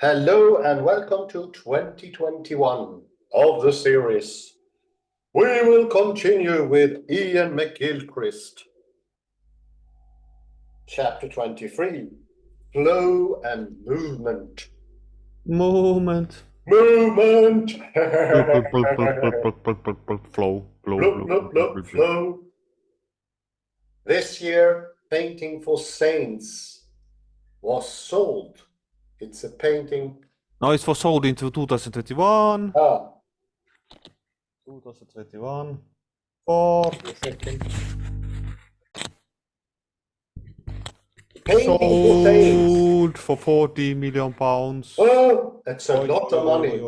Hello and welcome to 2021 of the series. We will continue with Iain McGilchrist. Chapter 23, Flow and Movement. Movement. Movement! Flow. Flow. This year, Painting for Saints was sold. It's a painting. No, it was sold into 2021. 2021. For Painting for Saints. sold for 40 million pounds. Oh, that's a lot of money.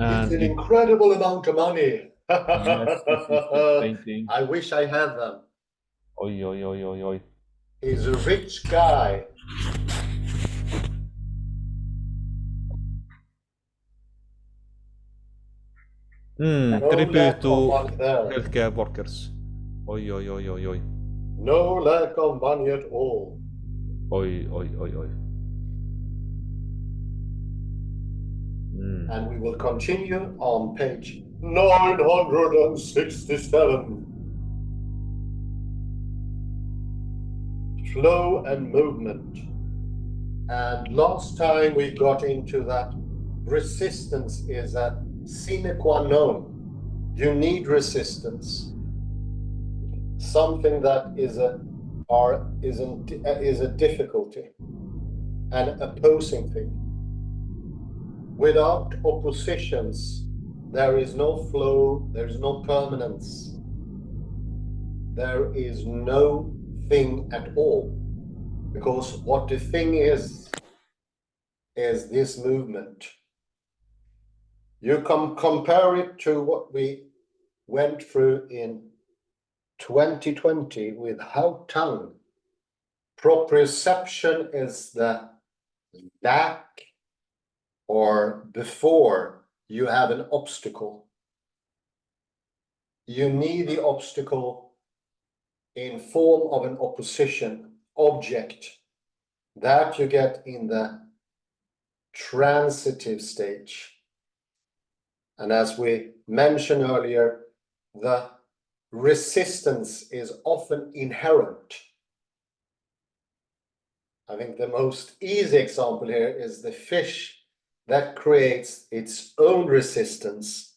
It's an incredible amount of money. Yes, this is the painting. I wish I had them. He's a rich guy. Tribute to healthcare workers. No lack of money at all. And we will continue on page 967. Flow and movement. And last time we got into that resistance is a sine qua non. You need resistance. Something that is a difficulty, an opposing thing. Without oppositions, there is no flow, there is no permanence. There is no thing at all. Because what the thing is this movement. You can compare it to what we went through in 2020 with how tongue. Proprioception is the lack or before you have an obstacle. You need the obstacle in form of an opposition object that you get in the transitive stage. And as we mentioned earlier, the resistance is often inherent. I think the most easy example here is the fish that creates its own resistance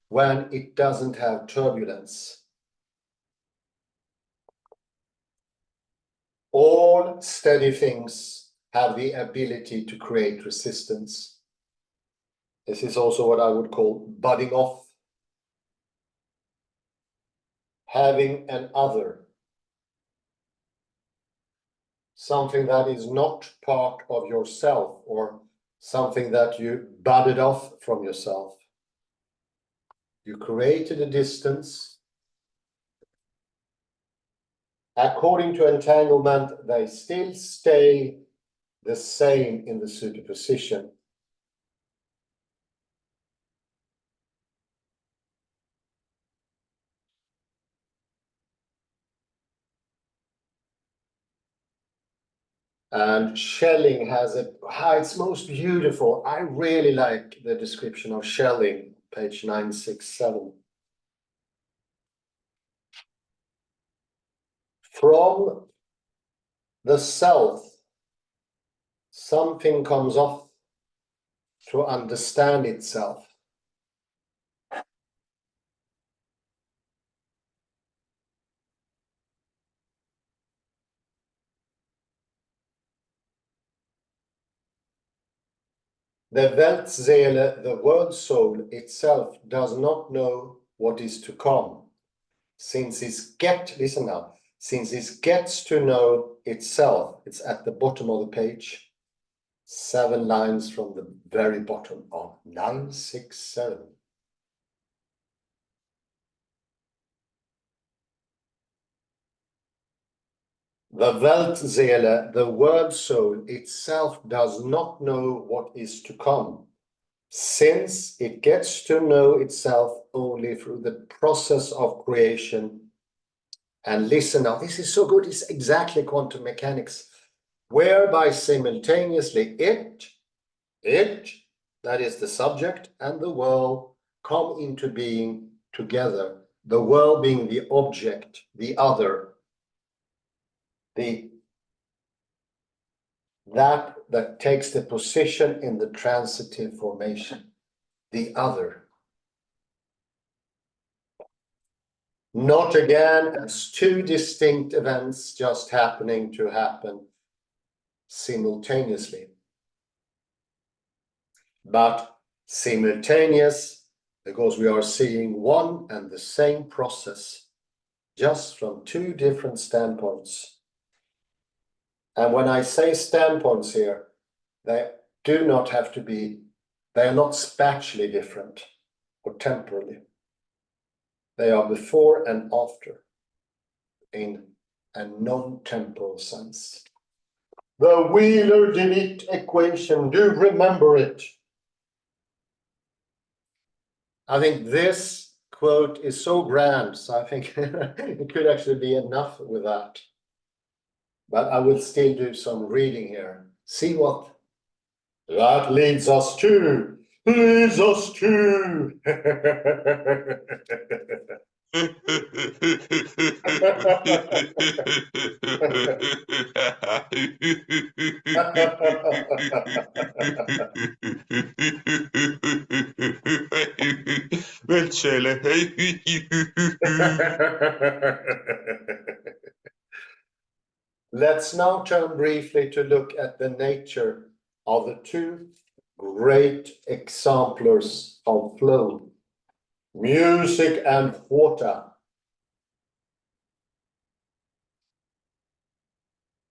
when it doesn't have turbulence. All steady things have the ability to create resistance. This is also what I would call budding off. Having an other. Something that is not part of yourself or something that you budded off from yourself. You created a distance. According to entanglement, they still stay the same in the superposition. And shelling has it's most beautiful. I really like the description of shelling, page 967. From the self, something comes off to understand itself. The Weltseele, the world soul itself, does not know what is to come. Since it gets to know itself, it's at the bottom of the page, 7 lines from the very bottom of 967. The Weltseele, the world soul itself, does not know what is to come, since it gets to know itself only through the process of creation And listen now, this is so good, it's exactly quantum mechanics, whereby simultaneously it, that is the subject, and the world come into being together. The world being the object, the other, that takes the position in the transitive formation, the other. Not again as two distinct events just happening to happen simultaneously, but simultaneous because we are seeing one and the same process just from two different standpoints. And when I say standpoints here, they do not have to be, they are not spatially different or temporally. They are before and after in a non-temporal sense. The Wheeler-DeWitt equation, do remember it. I think this quote is so grand, so I think it could actually be enough with that. But I will still do some reading here. See what that leads us to. Let's now turn briefly to look at the nature of the two great exemplars of flow, music and water.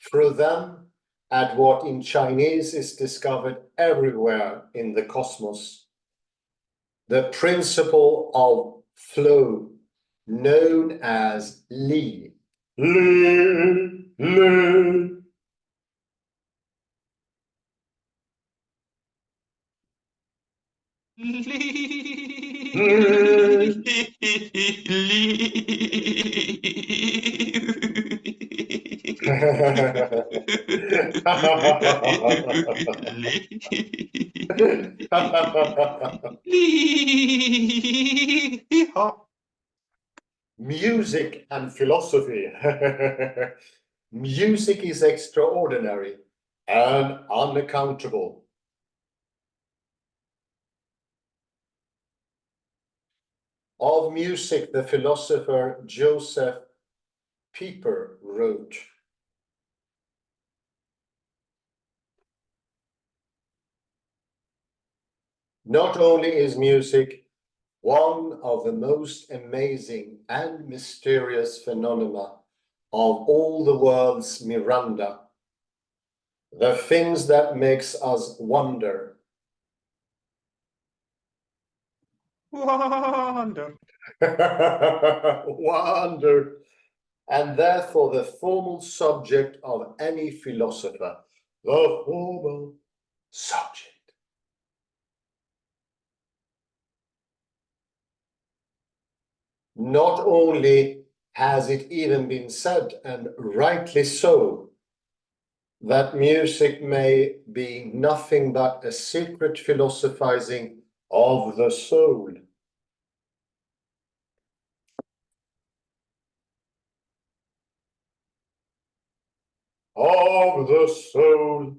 Through them, at what in Chinese is discovered everywhere in the cosmos, the principle of flow known as Li. Li, Li. Music and philosophy. Music is extraordinary and unaccountable. Of music, the philosopher Joseph Pieper wrote, "Not only is music one of the most amazing and mysterious phenomena of all the world's Miranda, the things that makes us wonder. Wonder. Wonder. And therefore the formal subject of any philosopher, the formal subject. Not only has it even been said, and rightly so, that music may be nothing but a secret philosophizing of the soul. Of the soul.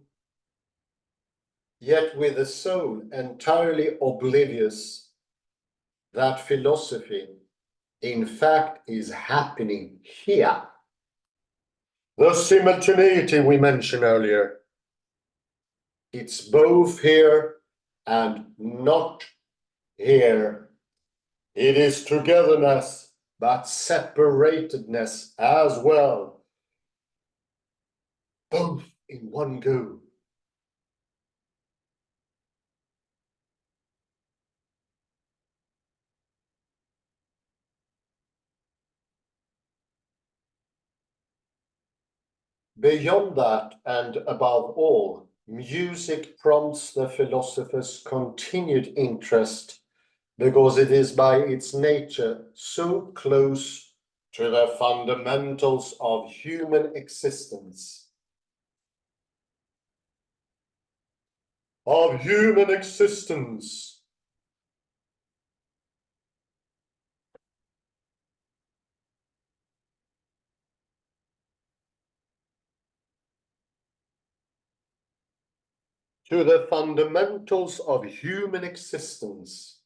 Yet with the soul entirely oblivious that philosophy, in fact, is happening here. The simultaneity we mentioned earlier. It's both here and not here. It is togetherness, but separatedness as well. Both in one go. Beyond that, and above all, music prompts the philosopher's continued interest because it is by its nature so close to the fundamentals of human existence. Of human existence. To the fundamentals of human existence.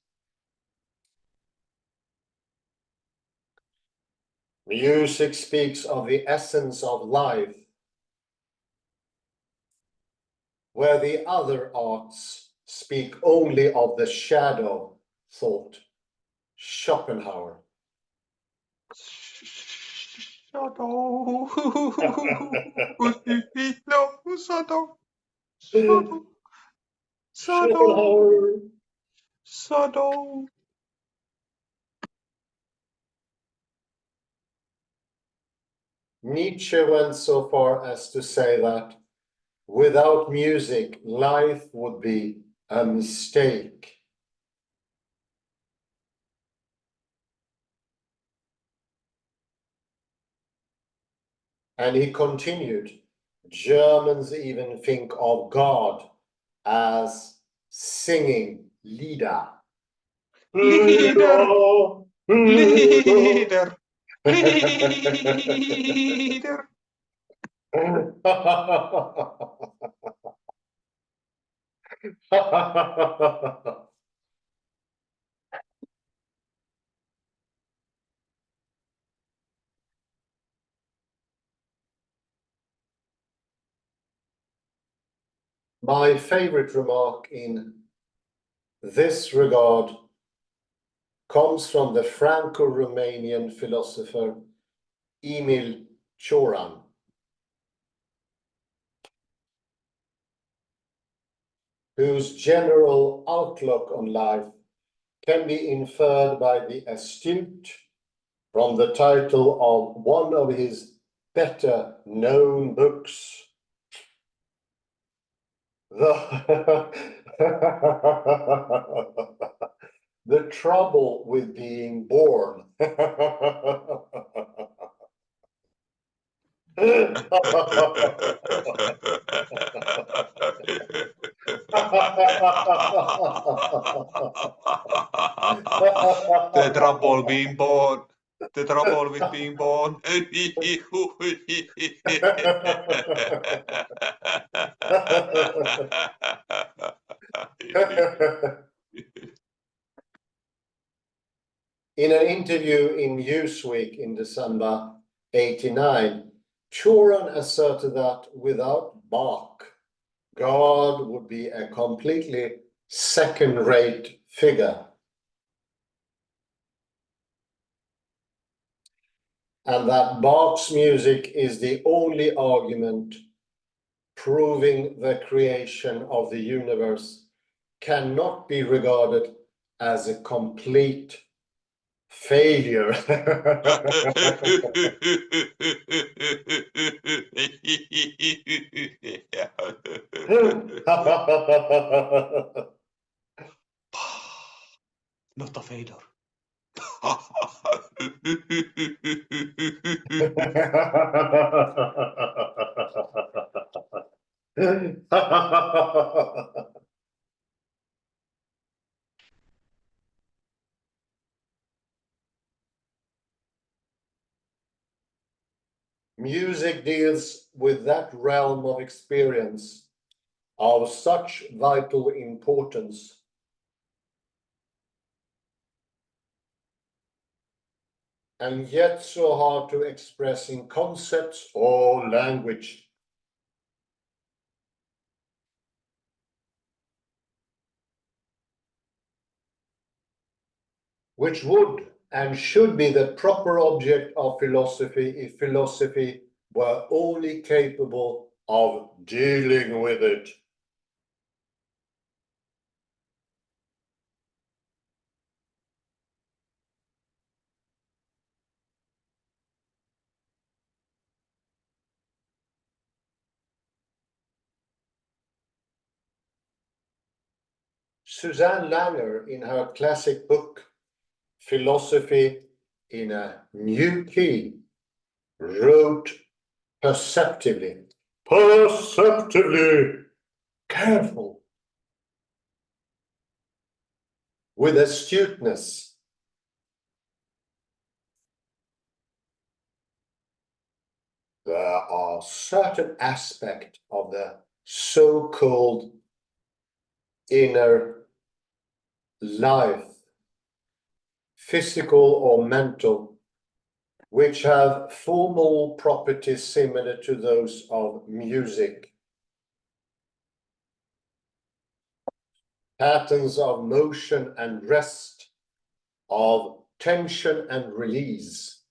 Music speaks of the essence of life, where the other arts speak only of the shadow, thought Schopenhauer. Shadow. No, shadow. Shadow. Schopenhauer. Shadow. Nietzsche went so far as to say that without music, life would be a mistake. And he continued, Germans even think of God as singing Lieder. Leader. Leader. Leader. My favorite remark in this regard comes from the Franco-Romanian philosopher Emil Cioran, whose general outlook on life can be inferred by the astute from the title of one of his better known books. The trouble with being born. The trouble being born. The trouble with being born. In an interview in Newsweek in December 89, Choran asserted that without Bach, God would be a completely second-rate figure. And that Bach's music is the only argument proving the creation of the universe cannot be regarded as a complete failure. Not a failure. Music deals with that realm of experience of such vital importance and yet so hard to express in concepts or language. Which would and should be the proper object of philosophy if philosophy were only capable of dealing with it. Suzanne Langer, in her classic book, Philosophy in a new key, wrote perceptively, careful, with astuteness. There are certain aspects of the so-called inner life, physical or mental, which have formal properties similar to those of music. Patterns of motion and rest, of tension and release,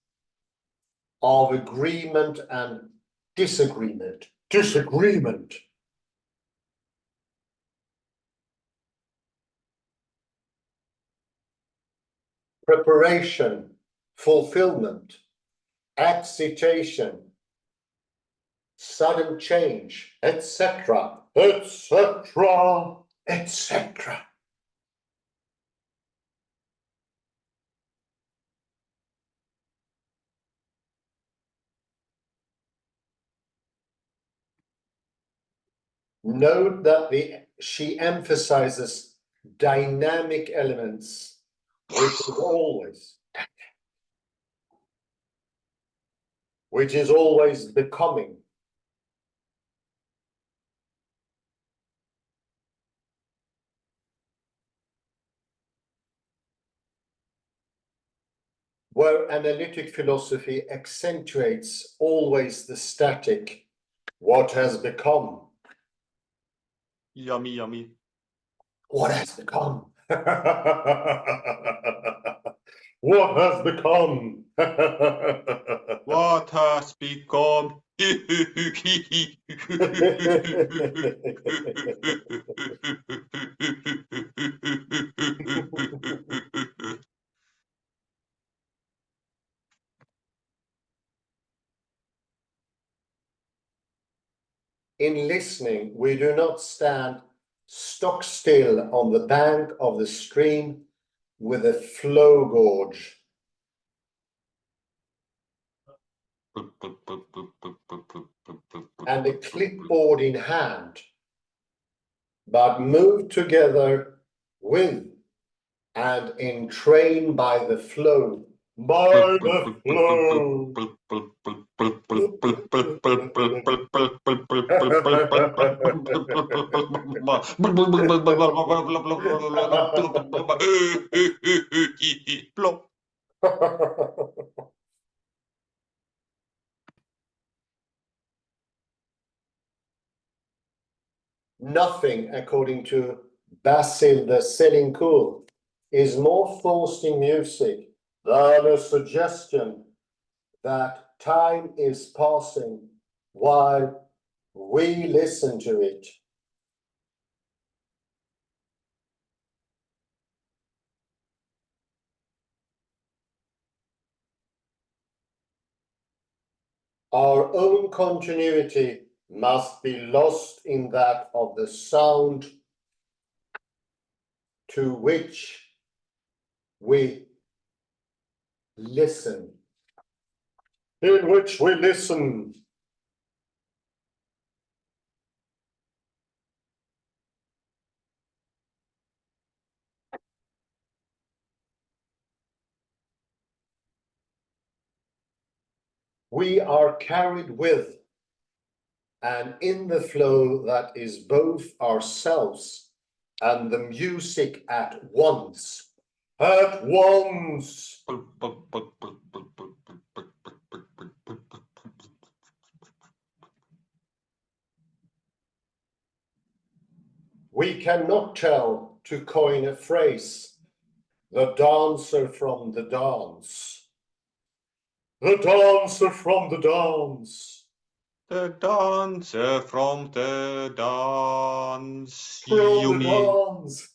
of agreement and disagreement. Preparation, fulfillment, excitation, sudden change, etc., etc., etc. Note that she emphasizes dynamic elements, which is always becoming. Where analytic philosophy accentuates always the static, what has become. Yummy, yummy. What has become? What has become? What has become? In listening, we do not stand stock still on the bank of the stream with a flow gorge. And a clipboard in hand, but move together with and entrained by the flow. By the flow. Nothing, according to Basil de Selincourt, is more forced in music than a suggestion that time is passing while we listen to it. Our own continuity must be lost in that of the sound to which we listen. In which we listen. We are carried with and in the flow that is both ourselves and the music at once. At once. We cannot tell, to coin a phrase, the dancer from the dance. The dancer from the dance. The dancer from the dance. From the dance.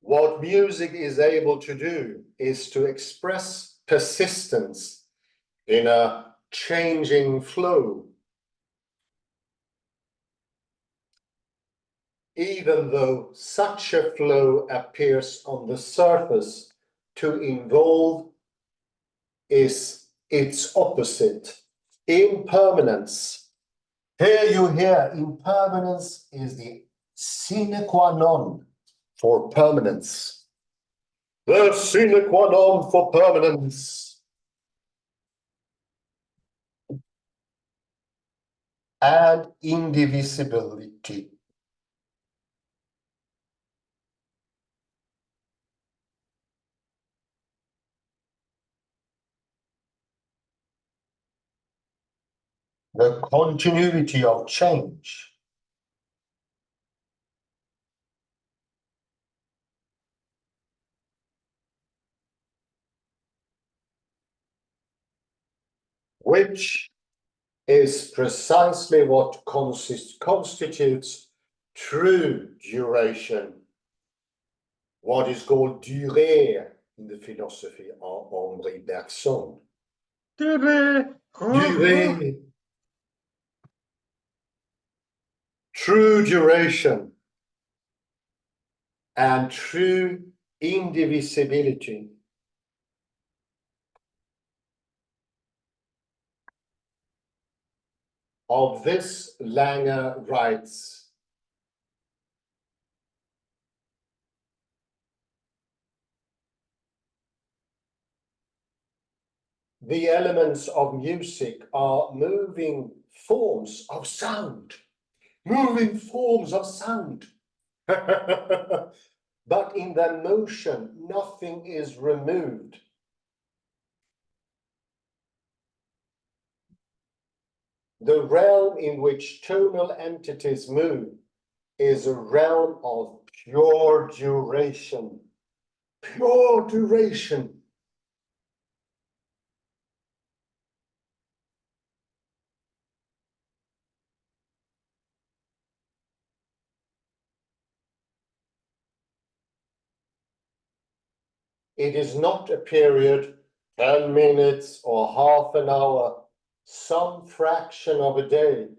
What music is able to do is to express persistence in a changing flow, even though such a flow appears on the surface to involve is its opposite, impermanence. Here you hear impermanence is the sine qua non for permanence. The sine qua non for permanence. And indivisibility. The continuity of change. Which is precisely what constitutes true duration, what is called durée in the philosophy of Henri Bergson. Durée. True duration and true indivisibility. Of this, Langer writes, the elements of music are moving forms of sound. Moving forms of sound. But in their motion, nothing is removed. The realm in which tonal entities move is a realm of pure duration. Pure duration. It is not a period, 10 minutes or half an hour, some fraction of a day,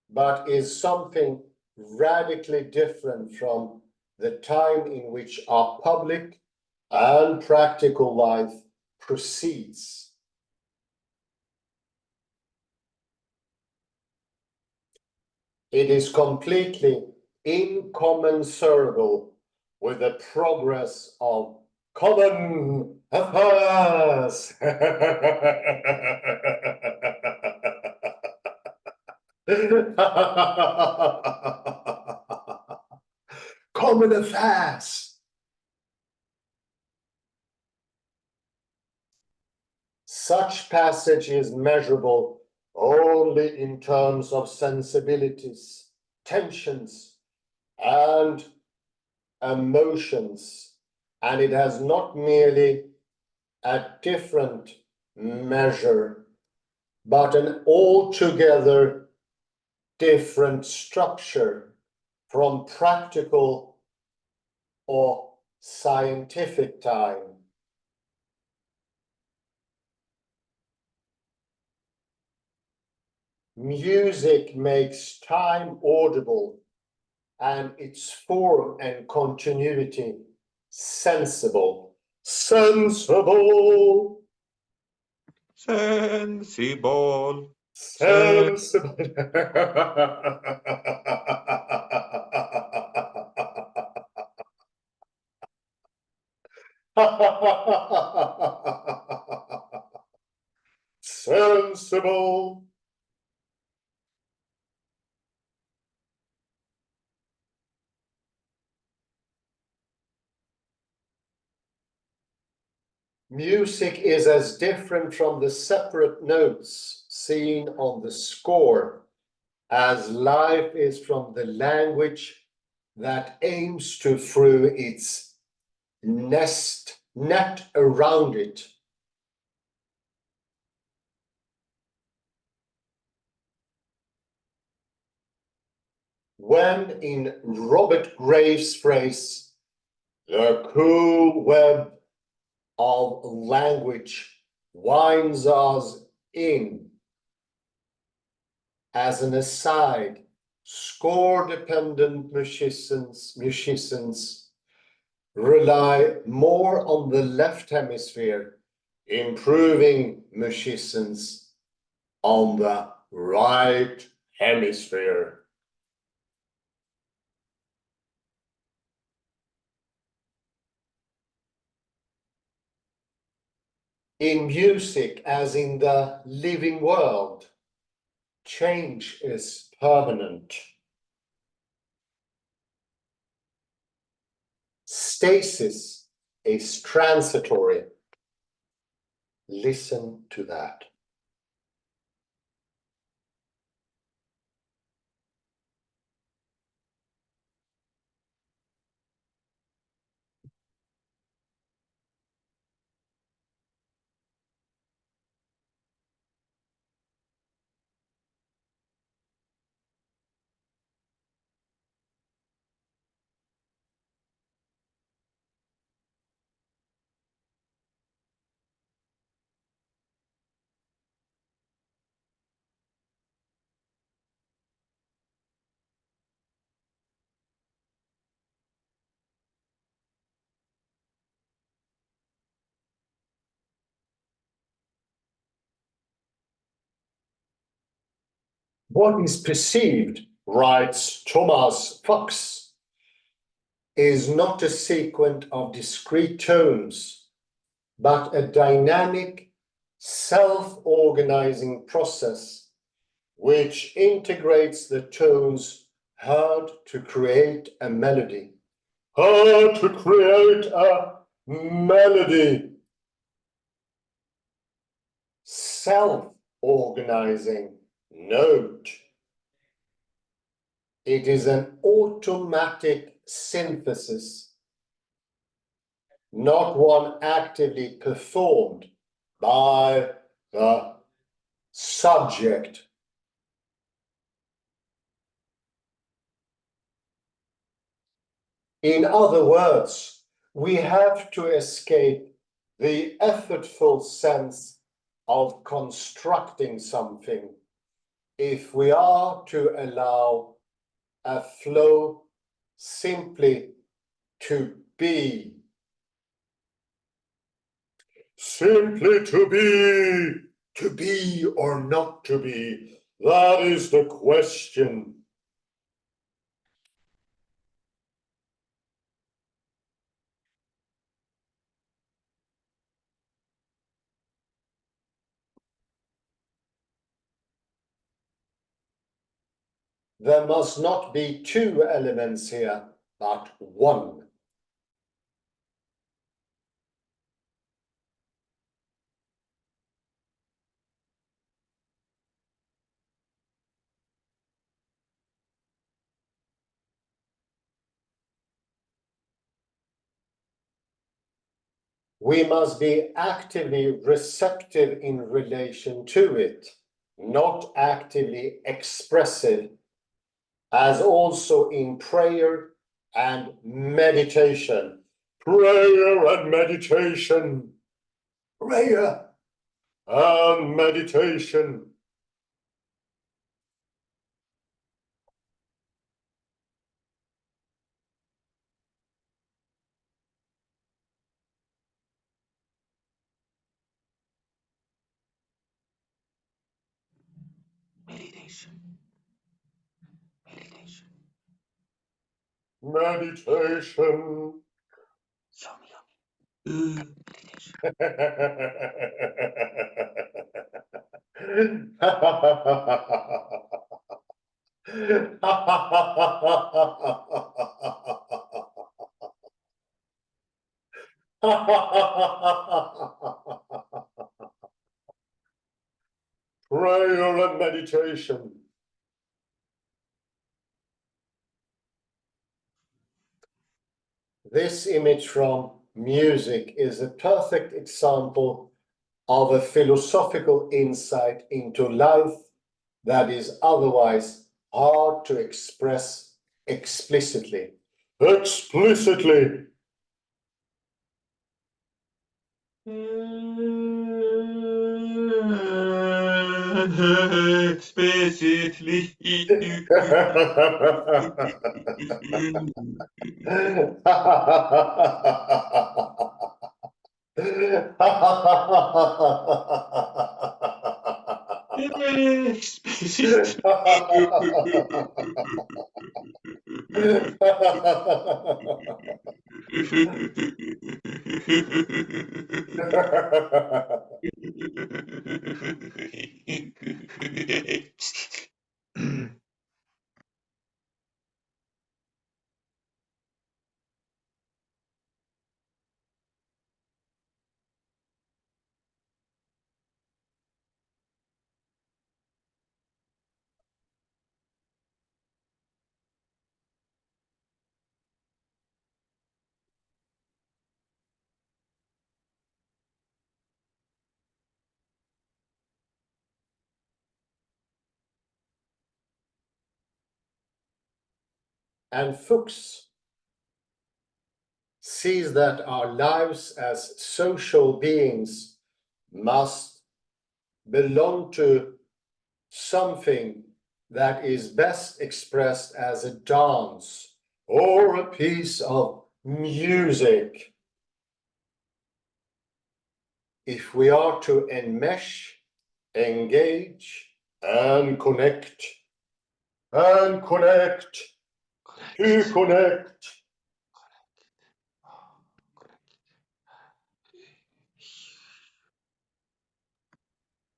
but is something radically different from the time in which our public and practical life proceeds. It is completely incommensurable with the progress of common affairs. Common affairs. Such passage is measurable only in terms of sensibilities, tensions, and emotions, and it has not merely a different measure, but an altogether different structure from practical or scientific time. Music makes time audible and its form and continuity sensible. Sensible. Sensible. Sensible. Sensible. Music is as different from the separate notes seen on the score as life is from the language that aims to through its net around it. when, in Robert Graves' phrase, the cool web of language winds us in. As an aside, score-dependent musicians rely more on the left hemisphere, improving musicians on the right hemisphere. In music, as in the living world, change is permanent. Stasis is transitory. Listen to that. What is perceived, writes Thomas Fox, is not a sequence of discrete tones, but a dynamic, self-organizing process which integrates the tones heard to create a melody. Heard to create a melody. Self-organizing note. It is an automatic synthesis, not one actively performed by the subject. In other words, we have to escape the effortful sense of constructing something if we are to allow a flow simply to be. Simply to be or not to be, that is the question. There must not be two elements here, but one. We must be actively receptive in relation to it, not actively expressive, as also in prayer and meditation. Prayer and meditation. Prayer and meditation. Meditation. Prayer and meditation. This image from music is a perfect example of a philosophical insight into life that is otherwise hard to express explicitly. Explicitly. Explicitly. And Fuchs sees that our lives as social beings must belong to something that is best expressed as a dance or a piece of music. If we are to enmesh, engage, and connect, to connect.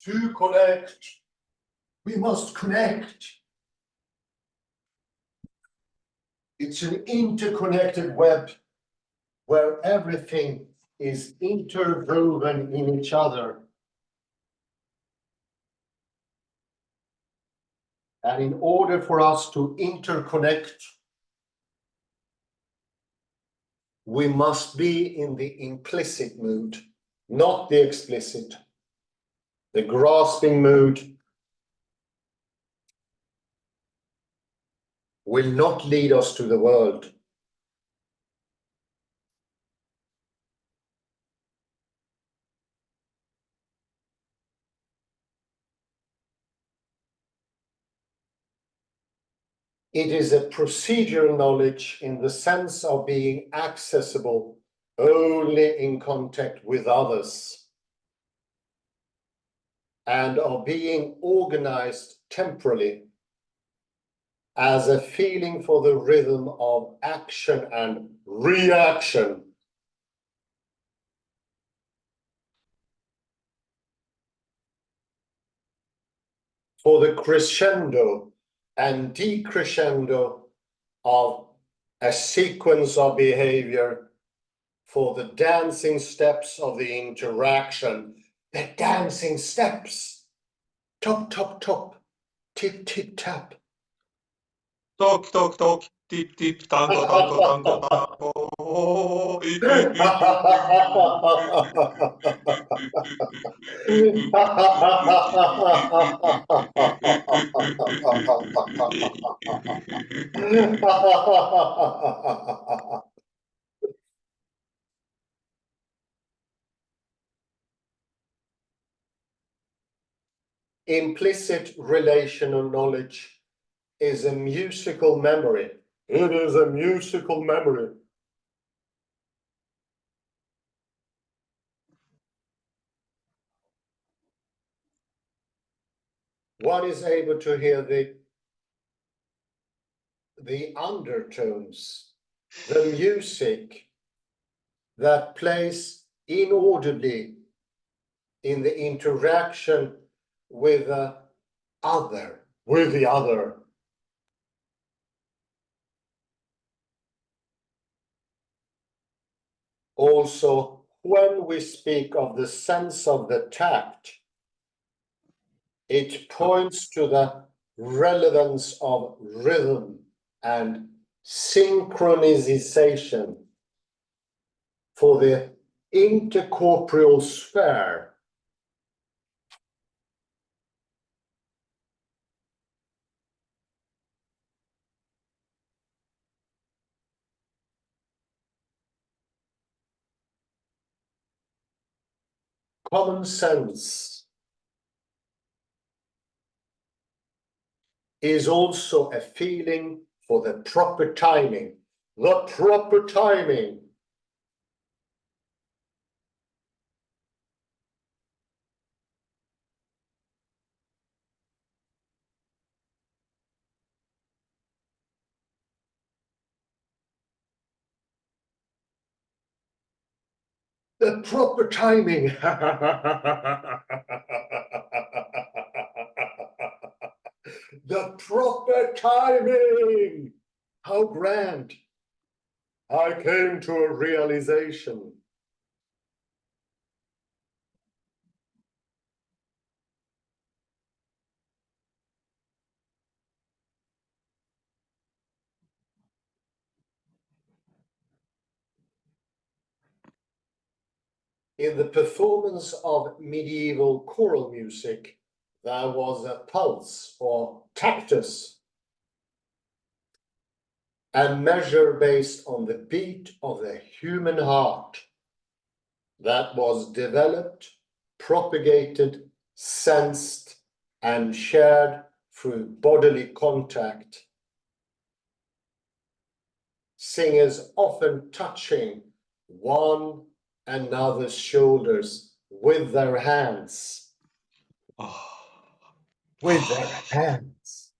To connect, we must connect. It's an interconnected web where everything is interwoven in each other. And in order for us to interconnect, we must be in the implicit mood, not the explicit. The grasping mood will not lead us to the world. It is a procedural knowledge in the sense of being accessible only in contact with others and of being organized temporally as a feeling for the rhythm of action and reaction. For the crescendo and decrescendo of a sequence of behavior, for the dancing steps of the interaction, the dancing steps, top, top, top, tip, tip, tap. Tok, tok, tok, tip, tip, tango, tango, tango, tango. Implicit relational knowledge is a musical memory. It is a musical memory. One is able to hear the undertones, the music that plays inaudibly in the interaction with the other. Also, when we speak of the sense of the tact, it points to the relevance of rhythm and synchronization for the intercorporeal sphere. Common sense is also a feeling for the proper timing. The proper timing. The proper timing. The proper timing. How grand. I came to a realization. In the performance of medieval choral music, there was a pulse or tactus, a measure based on the beat of the human heart that was developed, propagated, sensed, and shared through bodily contact. Singers often touching one another's shoulders with their hands. With their hands.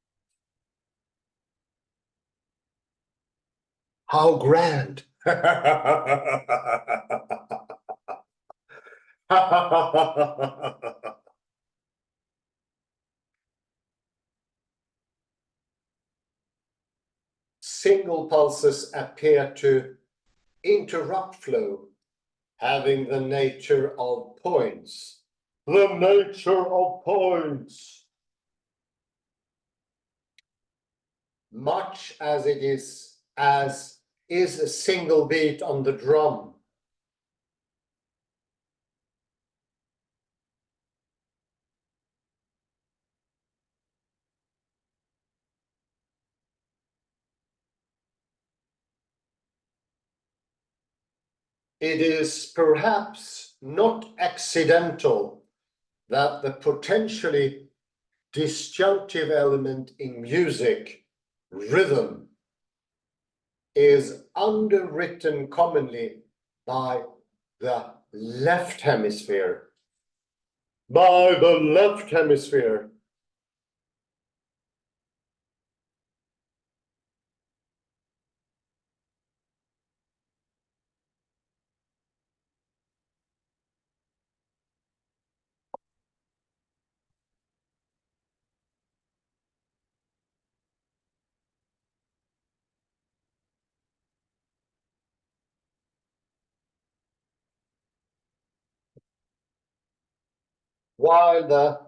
How grand. Single pulses appear to interrupt flow, having the nature of points. The nature of points. Much as it is a single beat on the drum. It is perhaps not accidental that the potentially disjunctive element in music, rhythm, is underwritten commonly by the left hemisphere. By the left hemisphere. While the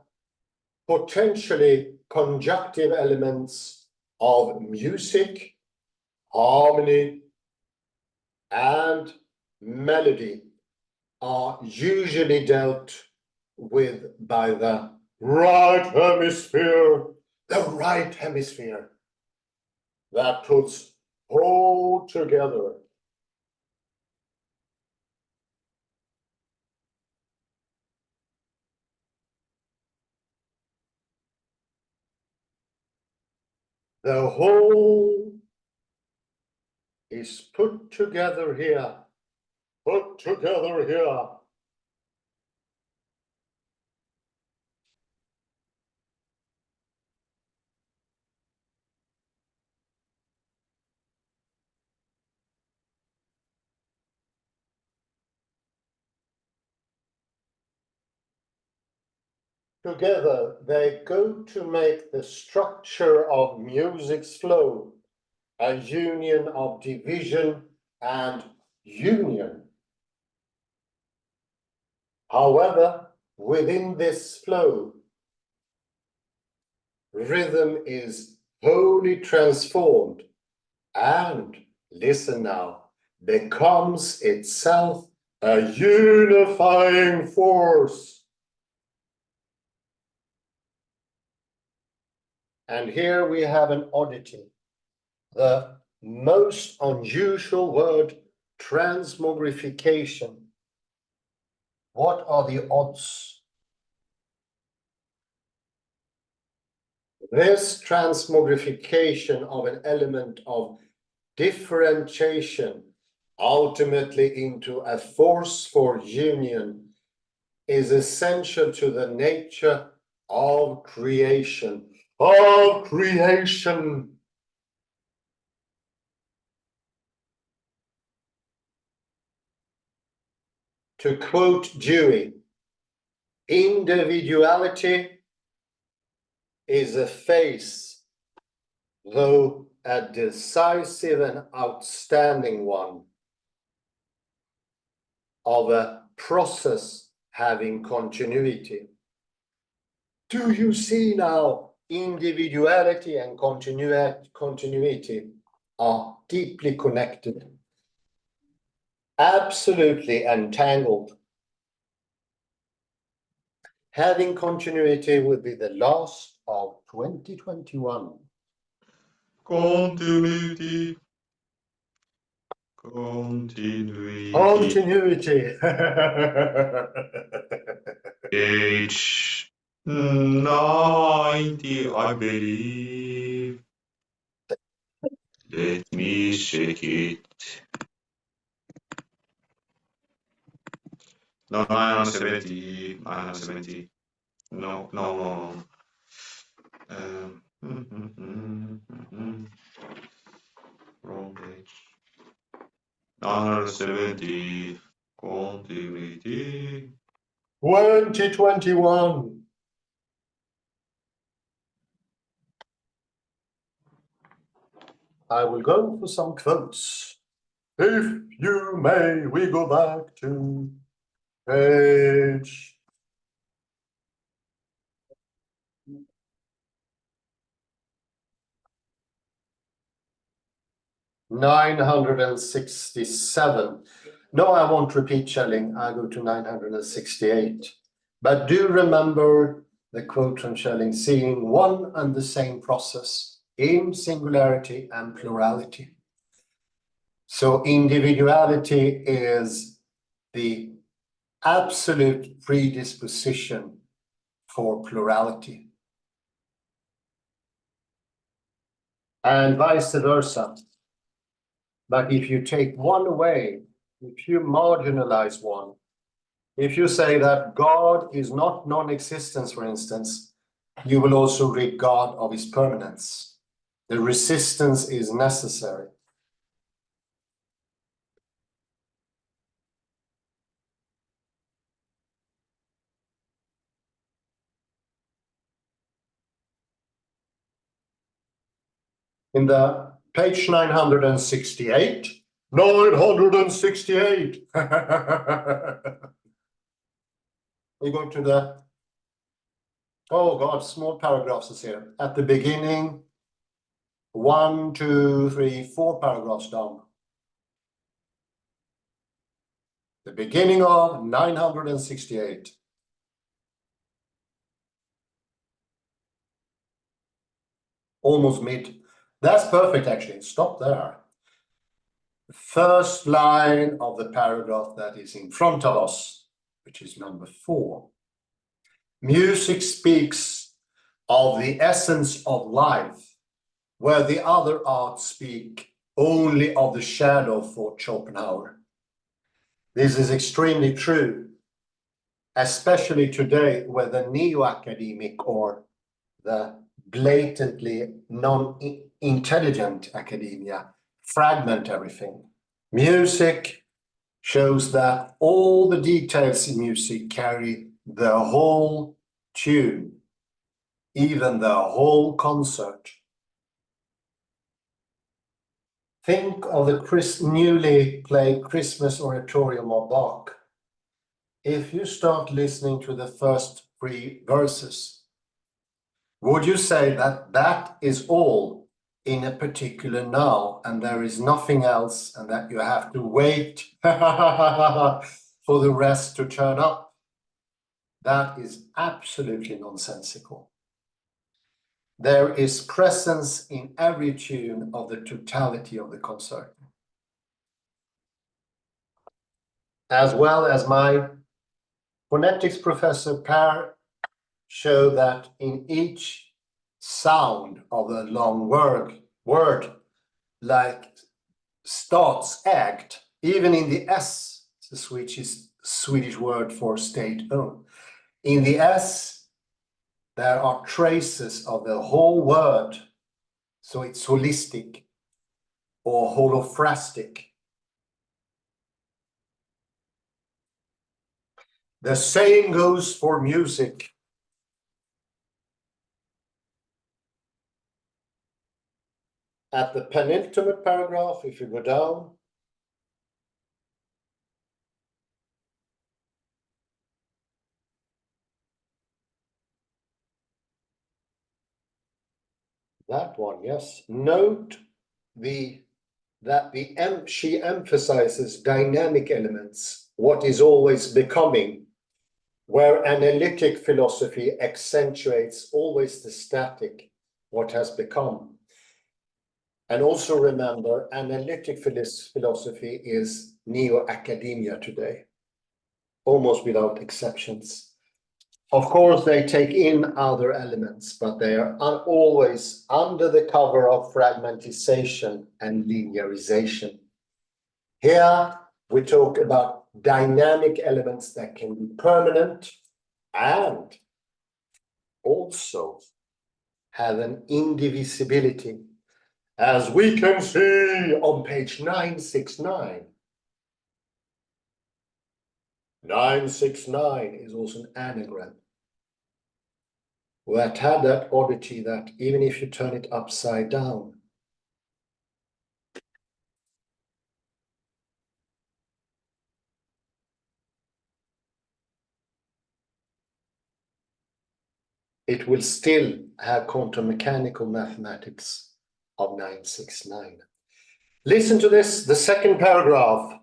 potentially conjunctive elements of music, harmony, and melody are usually dealt with by the right hemisphere, that puts all together. The whole is put together here, put together here. Together they go to make the structure of music's flow a union of division and union. However, within this flow, rhythm is wholly transformed and, listen now, becomes itself a unifying force. And here we have an oddity. The most unusual word, transmogrification, What are the odds? This transmogrification of an element of differentiation ultimately into a force for union is essential to the nature of creation. Of creation. To quote Dewey, individuality is a phase, though a decisive and outstanding one, of a process having continuity. Do you see now? Individuality and continuity are deeply connected, absolutely entangled. Having continuity will be the last of 2021. Continuity. Continuity. Continuity. Page 90, I believe. Let me check it. No, 970. 970. No. Wrong page. 970. Continuity. 2021. I will go for some quotes. If you may, we go back to page 967. No, I won't repeat Schelling. I go to 968. But do remember the quote from Schelling, seeing one and the same process in singularity and plurality. So individuality is the absolute predisposition for plurality. And vice versa. But if you take one away, if you marginalize one, if you say that God is not non-existence, for instance, you will also rid God of his permanence. The resistance is necessary. In the page 968, 968. We go to the, oh God, small paragraphs is here. At the beginning, 1, 2, 3, 4 paragraphs down. The beginning of 968. Almost mid. That's perfect, actually. Stop there. The first line of the paragraph that is in front of us, which is number 4. Music speaks of the essence of life, where the other arts speak only of the shadow, thought Schopenhauer. This is extremely true, especially today, where the neo-academic or the blatantly non-intelligent academia fragment everything. Music shows that all the details in music carry the whole tune, even the whole concert. Think of the newly played Christmas Oratorium of Bach. If you start listening to the first 3 verses, would you say that that is all in a particular now and there is nothing else and that you have to wait for the rest to turn up? That is absolutely nonsensical. There is presence in every tune of the totality of the concert, as well as my phonetics professor Per showed that in each sound of a long word like starts act, even in the S, the Swedish word for state-owned. In the S, there are traces of the whole word, so it's holistic or holophrastic. The same goes for music. At the penultimate paragraph, if you go down, that one, yes. Note she emphasizes dynamic elements, what is always becoming, where analytic philosophy accentuates always the static, what has become. And also remember, analytic philosophy is neo-academia today, almost without exceptions. Of course, they take in other elements, but they are always under the cover of fragmentization and linearization. Here, we talk about dynamic elements that can be permanent and also have an indivisibility, as we can see on page 969. 969 is also an anagram that had that oddity that even if you turn it upside down, it will still have quantum mechanical mathematics of 969. Listen to this, the second paragraph.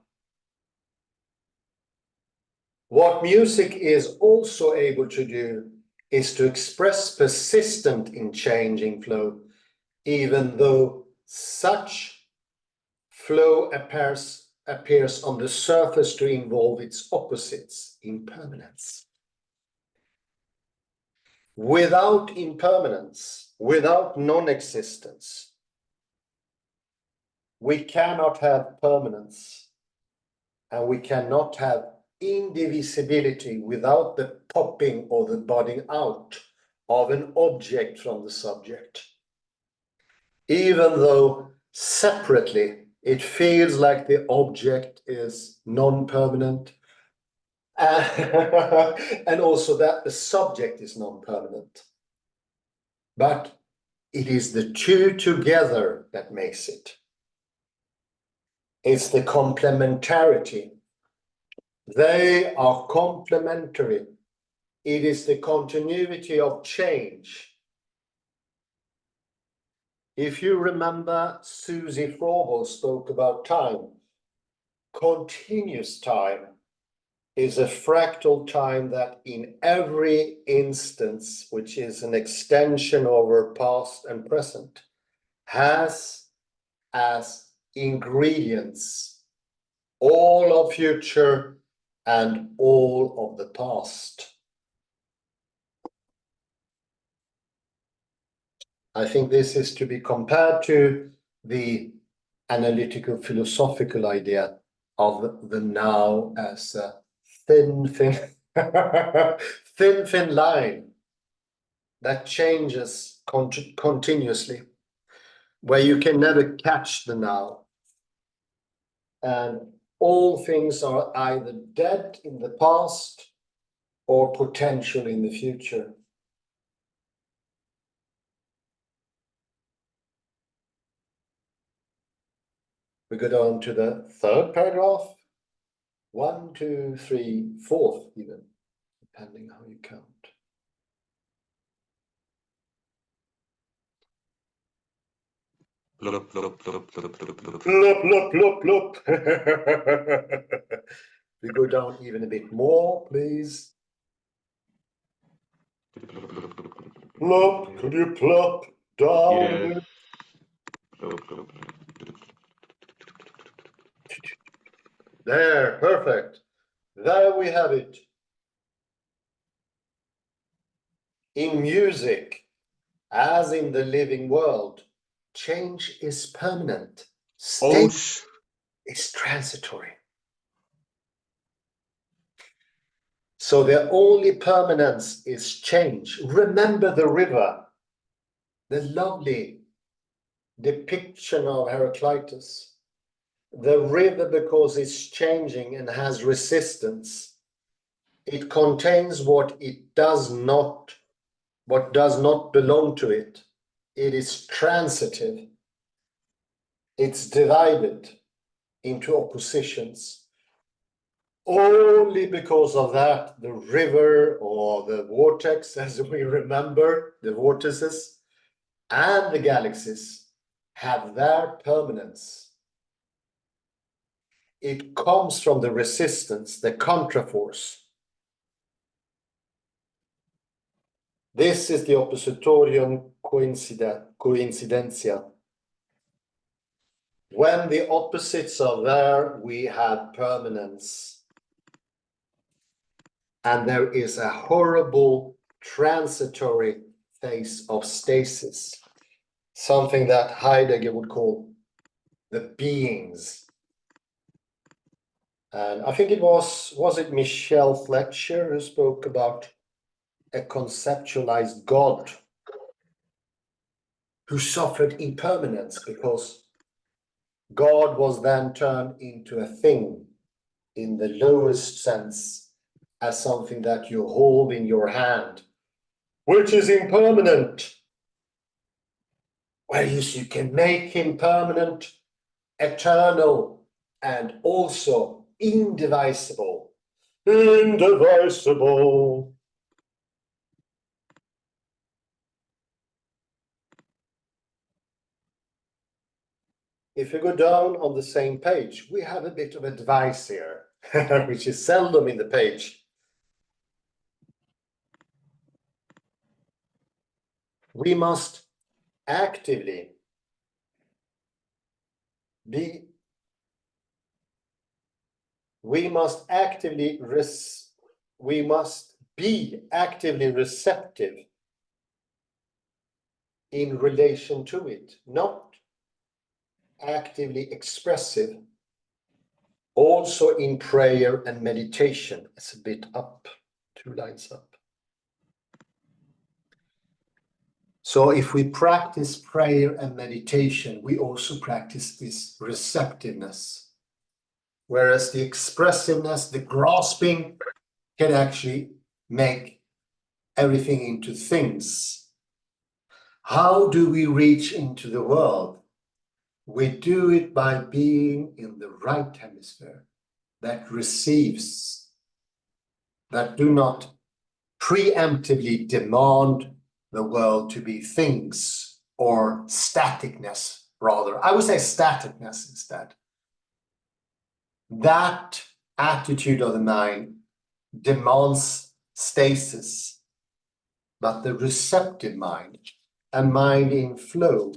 What music is also able to do is to express persistent in changing flow, even though such flow appears on the surface to involve its opposites, impermanence. Without impermanence, without non-existence, we cannot have permanence, and we cannot have indivisibility without the popping or the budding out of an object from the subject. Even though separately it feels like the object is non-permanent, and also that the subject is non-permanent. But it is the two together that makes it. It's the complementarity. They are complementary. It is the continuity of change. If you remember, Susie Froebel spoke about time. Continuous time is a fractal time that in every instance, which is an extension over past and present, has as ingredients all of future and all of the past. I think this is to be compared to the analytical philosophical idea of the now as a thin line that changes continuously, where you can never catch the now. And all things are either dead in the past or potential in the future. We go down to the third paragraph. 1, 2, 3, fourth even, depending how you count. Plop, plop, plop, plop, plop, plop. Plop, plop, plop, plop. We go down even a bit more, please. Plop, could you plop down a Yes. bit? Plop, plop. There, perfect. There we have it. In music, as in the living world, change is permanent. Oh, State is transitory. So the only permanence is change. Remember the river, the lovely depiction of Heraclitus. The river, because it's changing and has resistance, it contains what does not belong to it. It is transitive. It's divided into oppositions. Only because of that, the river or the vortex, as we remember, the vortices and the galaxies have their permanence. It comes from the resistance, the contraforce. This is the oppositorium coincidentia. When the opposites are there, we have permanence. And there is a horrible transitory phase of stasis, something that Heidegger would call the beings. And I think it was it Michelle Fletcher who spoke about a conceptualized God who suffered impermanence because God was then turned into a thing in the lowest sense as something that you hold in your hand, which is impermanent. Whereas you can make him permanent, eternal, and also indivisible. Indivisible. If you go down on the same page, we have a bit of advice here, which is seldom in the page. We must actively be actively receptive in relation to it, not actively expressive. Also in prayer and meditation. It's a bit up, 2 lines up. So if we practice prayer and meditation, we also practice this receptiveness. Whereas the expressiveness, the grasping, can actually make everything into things. How do we reach into the world? We do it by being in the right hemisphere that receives, that do not preemptively demand the world to be things or staticness, rather. I would say staticness instead. That attitude of the mind demands stasis, but the receptive mind, a mind in flow,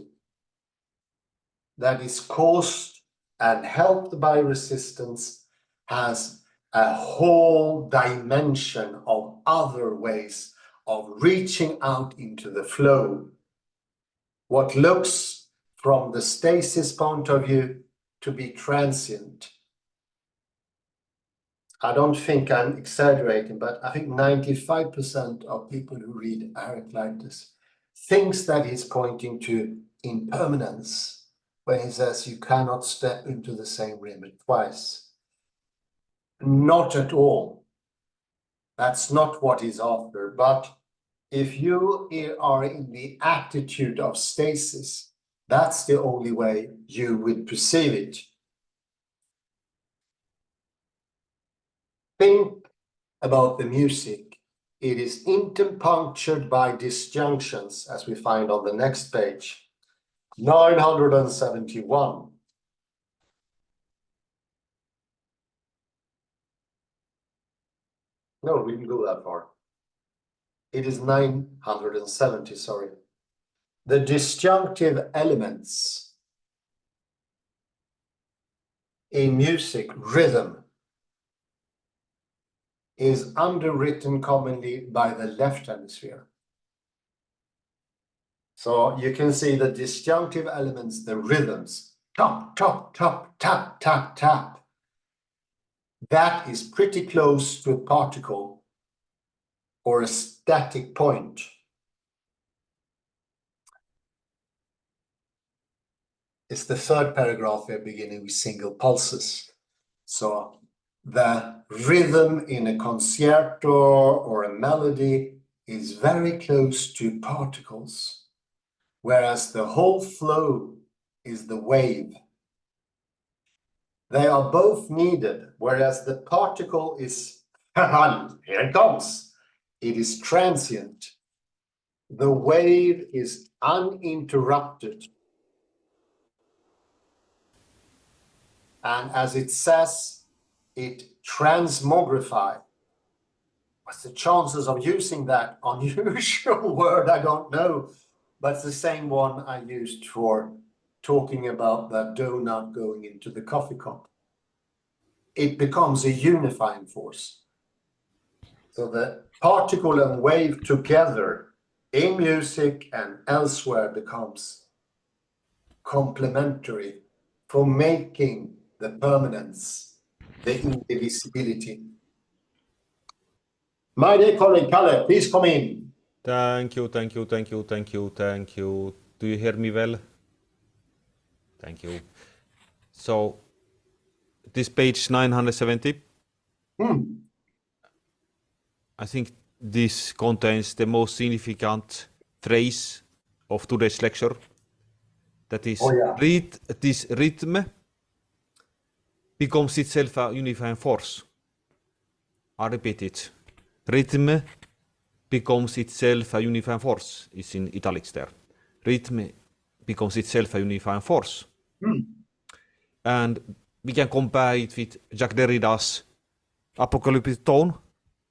that is caused and helped by resistance, has a whole dimension of other ways of reaching out into the flow. What looks from the stasis point of view to be transient. I don't think I'm exaggerating, but I think 95% of people who read Heraclitus thinks that he's pointing to impermanence when he says you cannot step into the same river twice. Not at all. That's not what he's after. But if you are in the attitude of stasis, that's the only way you would perceive it. Think about the music. It is interpunctured by disjunctions, as we find on the next page. 971. No, we didn't go that far. It is 970, sorry. The disjunctive elements in music, rhythm, is underwritten commonly by the left hemisphere. So you can see the disjunctive elements, the rhythms, tap, tap, tap, tap, tap, tap. That is pretty close to a particle or a static point. It's the third paragraph here beginning with single pulses. So the rhythm in a concerto or a melody is very close to particles, whereas the whole flow is the wave. They are both needed, whereas the particle is, here it comes, it is transient. The wave is uninterrupted. And as it says, it transmogrifies. What's the chances of using that unusual word? I don't know. But it's the same one I used for talking about the donut going into the coffee cup. It becomes a unifying force. So the particle and wave together in music and elsewhere becomes complementary for making the permanence, the indivisibility. My dear colleague Kalle, please come in. Thank you. Do you hear me well? Thank you. So, this page 970. I think this contains the most significant phrase of today's lecture. That is, this rhythm becomes itself a unifying force. I repeat it. Rhythm becomes itself a unifying force. It's in italics there. Rhythm becomes itself a unifying force. And we can compare it with Jacques Derrida's Apocalyptic Tone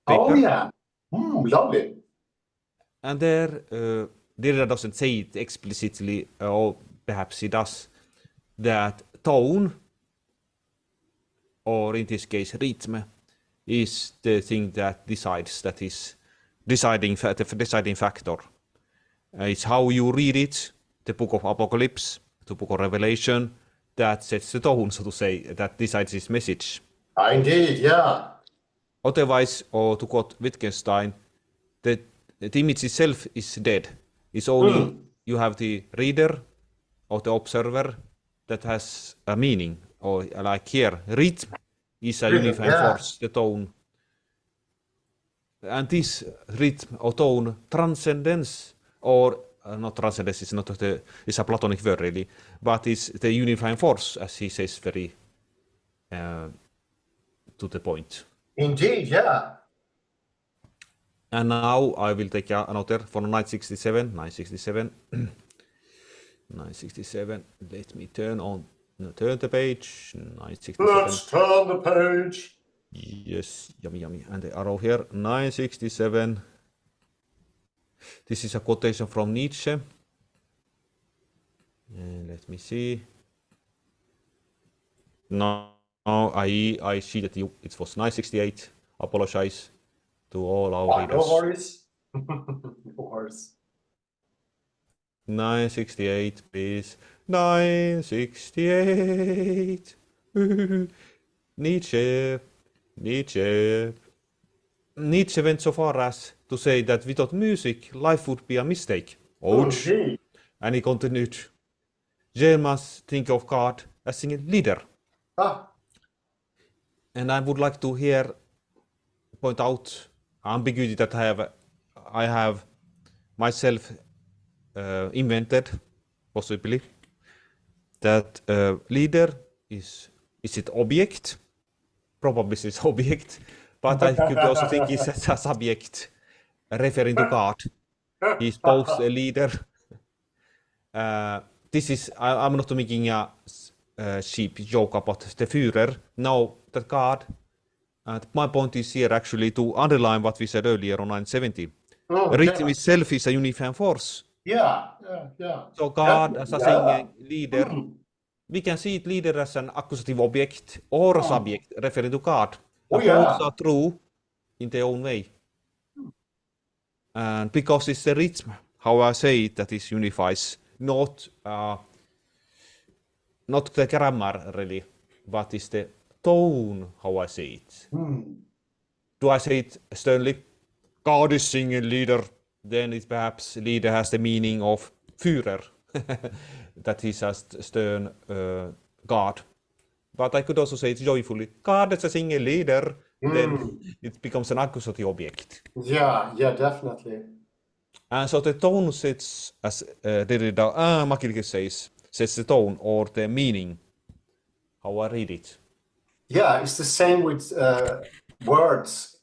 paper. Oh yeah, lovely. And there, Derrida doesn't say it explicitly, or perhaps he does, that tone, or in this case rhythm, is the thing that decides, that is the deciding factor. It's how you read it, the book of Apocalypse, the book of Revelation, that sets the tone, so to say, that decides its message. Indeed, yeah. Otherwise, or to quote Wittgenstein, the image itself is dead. It's only you have the reader or the observer that has a meaning, or like here, rhythm is a unifying force, the tone. And this rhythm or tone transcendence, or not transcendence, it's a Platonic word really, but it's the unifying force, as he says very to the point. Indeed, yeah. And now I will take another for 967. 967. Let me turn the page. 967. Let's turn the page. Yes, yummy. And the arrow here, 967. This is a quotation from Nietzsche. And let me see. Now I see that it was 968. Apologize to all our readers. No worries. No worries. 968, please. 968. Nietzsche went so far as to say that without music, life would be a mistake. Ouch. And he continued, Germans think of God as a leader. And I would like to here point out ambiguity that I have myself invented, possibly, that leader is it object? Probably it's object, but I could also think it's a subject referring to God. He's both a leader. I'm not making a cheap joke about the Führer. No, that God. My point is here actually to underline what we said earlier on 970. Rhythm itself is a unifying force. Yeah. So God as a singing leader, we can see it leader as an accusative object or a subject referring to God. Both are true in their own way. And because it's the rhythm, how I say it that is unifies, not the grammar really, but is the tone how I say it. Do I say it sternly? God is singing leader, then it perhaps leader has the meaning of Führer, that he's a stern God. But I could also say it joyfully. God is a single leader, then it becomes an accusative object. Yeah, definitely. And so the tone sets, as McGilchrist sets the tone or the meaning, how I read it. Yeah, it's the same with words.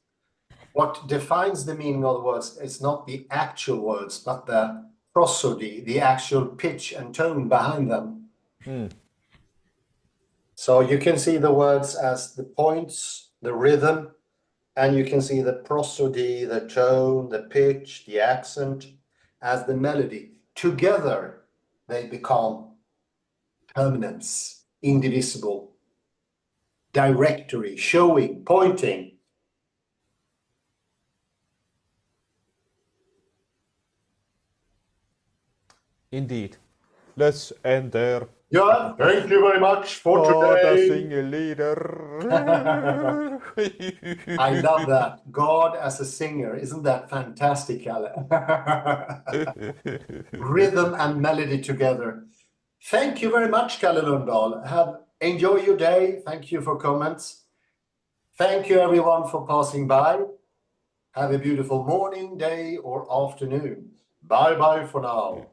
What defines the meaning of the words is not the actual words, but the prosody, the actual pitch and tone behind them. So you can see the words as the points, the rhythm, and you can see the prosody, the tone, the pitch, the accent as the melody. Together, they become permanence, indivisible, directory, showing, pointing. Indeed. Let's end there. Yeah, thank you very much for God, a today. single leader. I love that. God as a singer. Isn't that fantastic, Kalle? Rhythm and melody together. Thank you very much, Kalle Lundahl. Enjoy your day. Thank you for comments. Thank you, everyone, for passing by. Have a beautiful morning, day, or afternoon. Bye-bye for now.